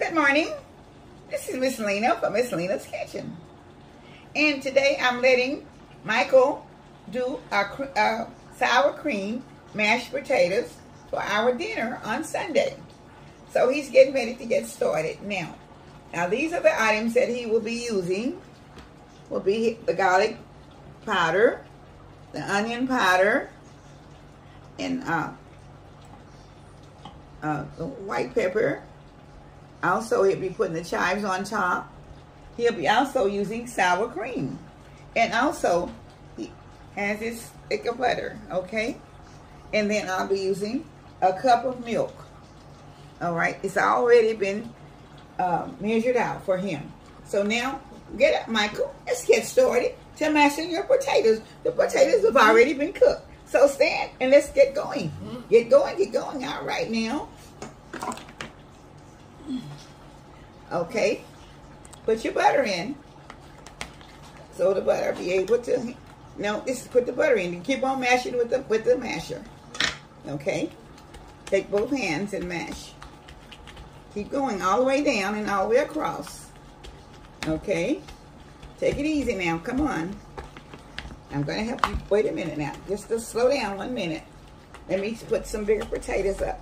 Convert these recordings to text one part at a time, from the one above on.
Good morning. This is Miss Lena from Miss Lena's Kitchen. And today I'm letting Michael do our sour cream mashed potatoes for our dinner on Sunday. So he's getting ready to get started now. Now these are the items that he will be using. Will be the garlic powder, the onion powder, and the white pepper. Also, he'll be putting the chives on top. He'll be also using sour cream. And also, he has his stick of butter, okay? And then I'll be using a cup of milk. All right, it's already been measured out for him. So now, get up, Michael. Let's get started to mashing your potatoes. The potatoes have already been cooked. So stand and let's get going. Get going, get going. All right now. Okay, put your butter in. So the butter be able to, no, this is put the butter in. You keep on mashing with the masher. Okay, take both hands and mash. Keep going all the way down and all the way across. Okay, take it easy now, come on. I'm gonna help you, wait a minute now. Just to slow down 1 minute. Let me put some bigger potatoes up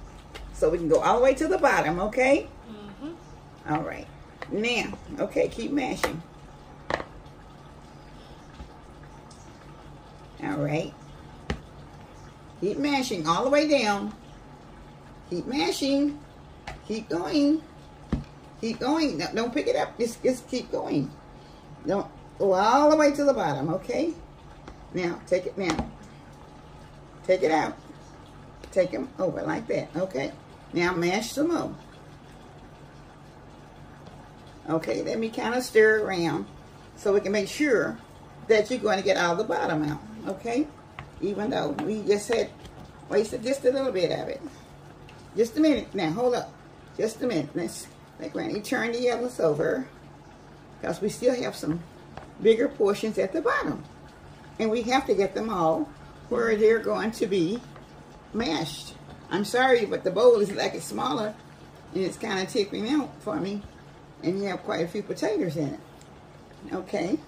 so we can go all the way to the bottom, okay? All right, now, okay, keep mashing. All right, keep mashing all the way down. Keep mashing, keep going, keep going. No, don't pick it up, just keep going. Don't go all the way to the bottom, okay? Now, take it now. Take it out. Take them over like that, okay? Now mash some more. Okay, let me kind of stir around so we can make sure that you're going to get all the bottom out, okay? Even though we just had wasted just a little bit of it. Just a minute. Now, hold up. Just a minute. Let's let Granny turn the yellows over because we still have some bigger portions at the bottom. And we have to get them all where they're going to be mashed. I'm sorry, but the bowl is like it's smaller and it's kind of tipping out for me. And you have quite a few potatoes in it. Okay.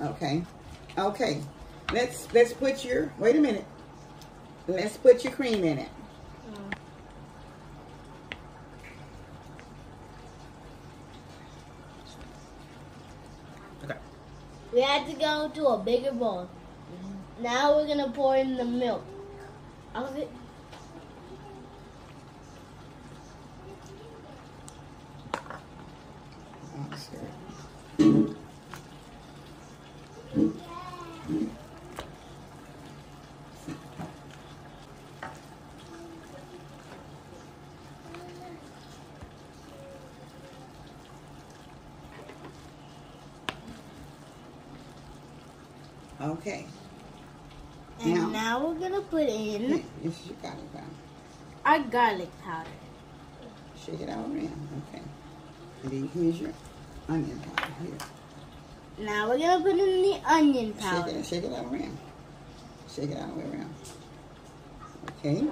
Okay. Okay. Let's put your, wait a minute. Let's put your cream in it. Okay. We had to go to a bigger bowl. Now we're gonna pour in the milk. Okay. Okay. And now we're gonna put in this is your garlic powder. Our garlic powder. Shake it all around, okay. And then here's your onion powder here. Now we're gonna put in the onion powder. Shake it all around. Shake it all the way around. Okay.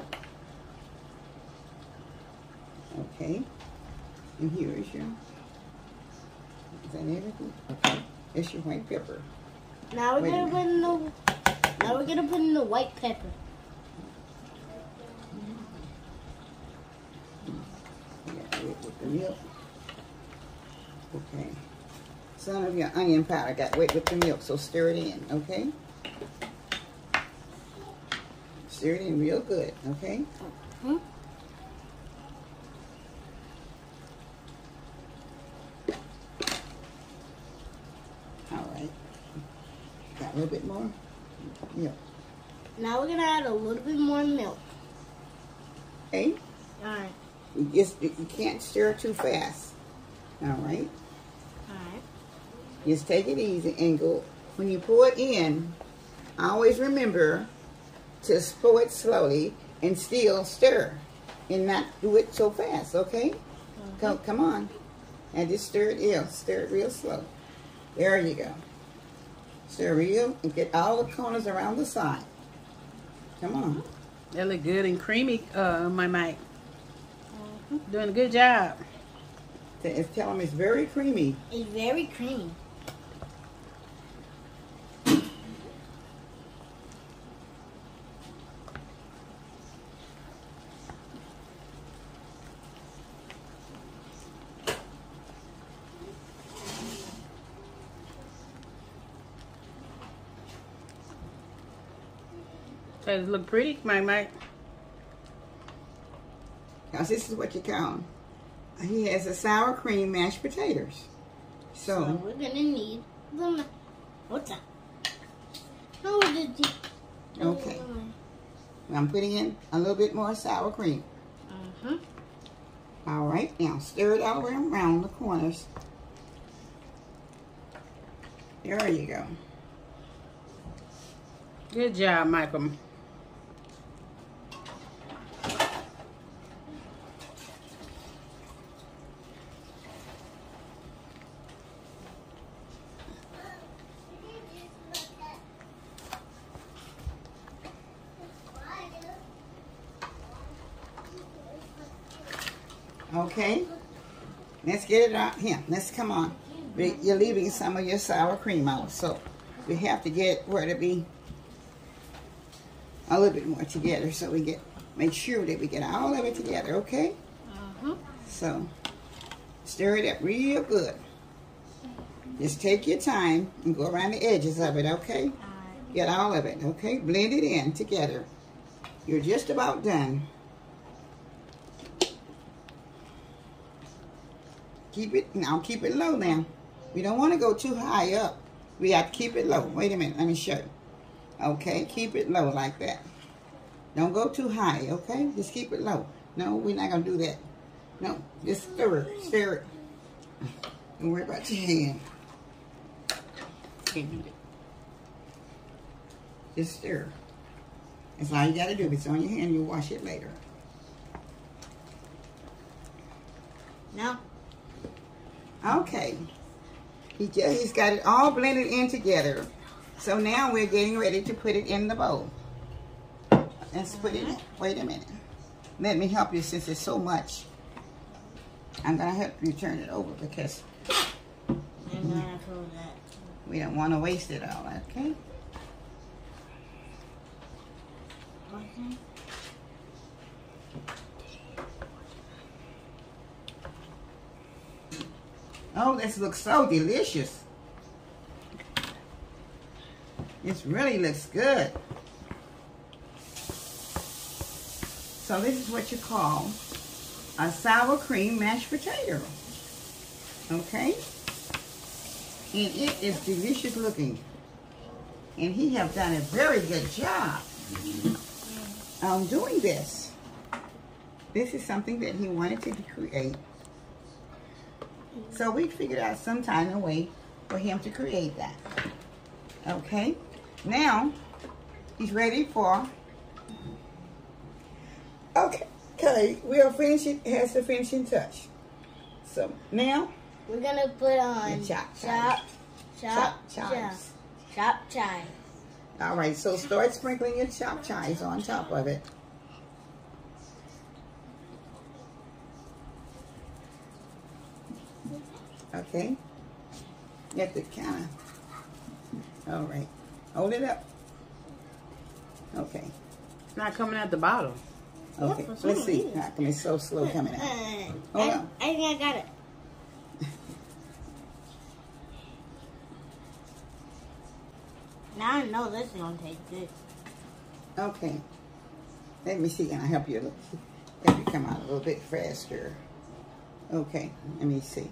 Okay. And here is your, is that everything? Okay. It's your white pepper. Now we're gonna put in the white pepper. With the milk. Okay. Some of your onion powder got wet with the milk, so stir it in, okay? Stir it in real good, okay? All right. Got a little bit more milk. Now we're gonna add a little bit more milk. Okay? Alright. You can't stir too fast. Alright? Alright. Just take it easy and go. When you pour it in, always remember to pour it slowly and still stir. And not do it so fast, okay? Come on. And just stir it real slow. There you go. Stir real and get all the corners around the side. Come on. That look good and creamy, my Mike. Doing a good job. Tell them it's very creamy. It's very creamy. Does it look pretty, my Mike? Because this is what you call them. He has a sour cream mashed potatoes. So we're gonna need the what's that? How did you? Okay. I'm putting in a little bit more sour cream. All right, now stir it all around the corners. There you go. Good job, Michael. Okay, let's get it out here. Let's come on. You're leaving some of your sour cream out, so we have to get where to be a little bit more together, so we make sure that we get all of it together. Okay. So stir it up real good. Just take your time and go around the edges of it. Okay. Get all of it. Okay. Blend it in together. You're just about done. Keep it low now. We don't want to go too high up. We have to keep it low. Wait a minute, let me show you. Okay, keep it low like that. Don't go too high, okay? Just keep it low. No, we're not going to do that. No, just stir it. Don't worry about your hand. Can't do that. Just stir. That's all you got to do. If it's on your hand, you wash it later. Now. Okay. He's got it all blended in together. So now we're getting ready to put it in the bowl. Let's put it in. Wait a minute. Let me help you since it's so much. I'm going to help you turn it over because we don't want to waste it all, okay? Oh, this looks so delicious. This really looks good. So this is what you call a sour cream mashed potato. Okay? And it is delicious looking. And he have done a very good job on doing this. This is something that he wanted to create. So we figured out some kind of way for him to create that. Okay? Now, he's ready for... Okay, we'll finish it. It has the finishing touch. So now... We're going to put on chop chives. Chop chives. All right, so start sprinkling your chopped chives on top of it. Okay, you have to kind of, all right, hold it up. Okay. It's not coming out the bottom. Okay, let's see. How come it's so slow coming out? Hold on. I think I got it. Now I know this is going to taste good. Okay. Let me see. Can I help you? Help you come out a little bit faster. Okay. Let me see.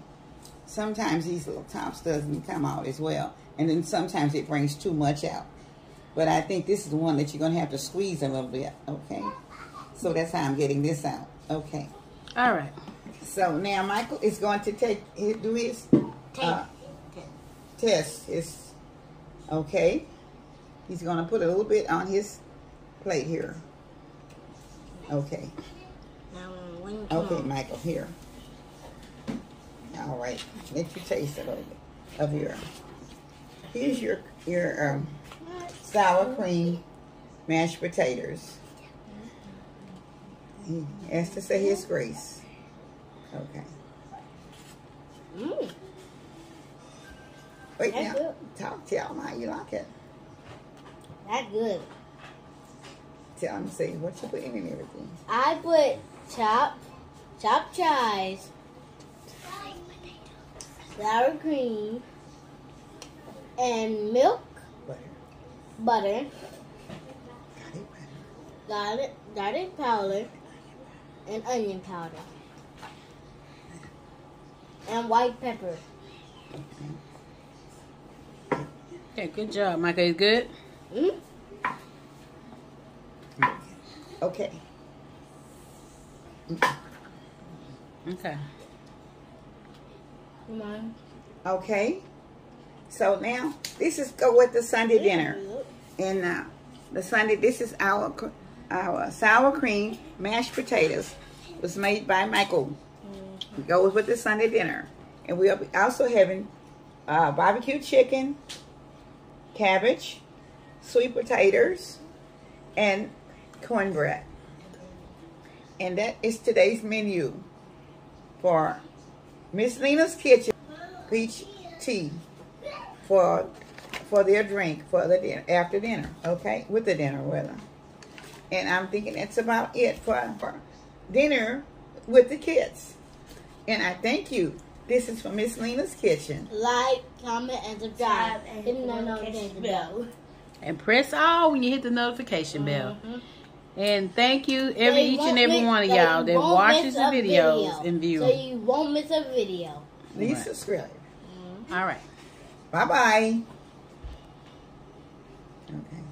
Sometimes these little tops doesn't come out as well. And then sometimes it brings too much out. But I think this is the one that you're going to have to squeeze a little bit. Okay. So that's how I'm getting this out. Okay. All right. So now Michael is going to do his test. Okay. He's going to put a little bit on his plate here. Okay. Okay, Michael, here. All right. Let you taste a little bit of your... Here's your your sour cream mashed potatoes. He has to say his grace. Okay. Mmm. Wait That's now. good. Tell him how you like it. That's good. Tell him, say what you put in and everything. I put chopped chives, sour cream, and milk, butter, garlic powder, and onion powder, and white pepper. Okay, good job, Micah. Is good? Mm-hmm. Okay. Okay. Come on. Okay. So now this is go with the Sunday dinner, and the Sunday. This is our sour cream mashed potatoes. It was made by Michael. It goes with the Sunday dinner, and we'll be also having barbecue chicken, cabbage, sweet potatoes, and cornbread. And that is today's menu for Miss Lena's Kitchen. Peach tea for their drink for the dinner, after dinner, okay, with the dinner rather. And I'm thinking that's about it for dinner with the kids. And I thank you. This is from Miss Lena's Kitchen. Like, comment, and subscribe, and hit the notification bell. And press all when you hit the notification bell. And thank you each and every one of y'all that watches the videos and views. So you won't miss a video. Please subscribe. All right. Bye-bye. Okay.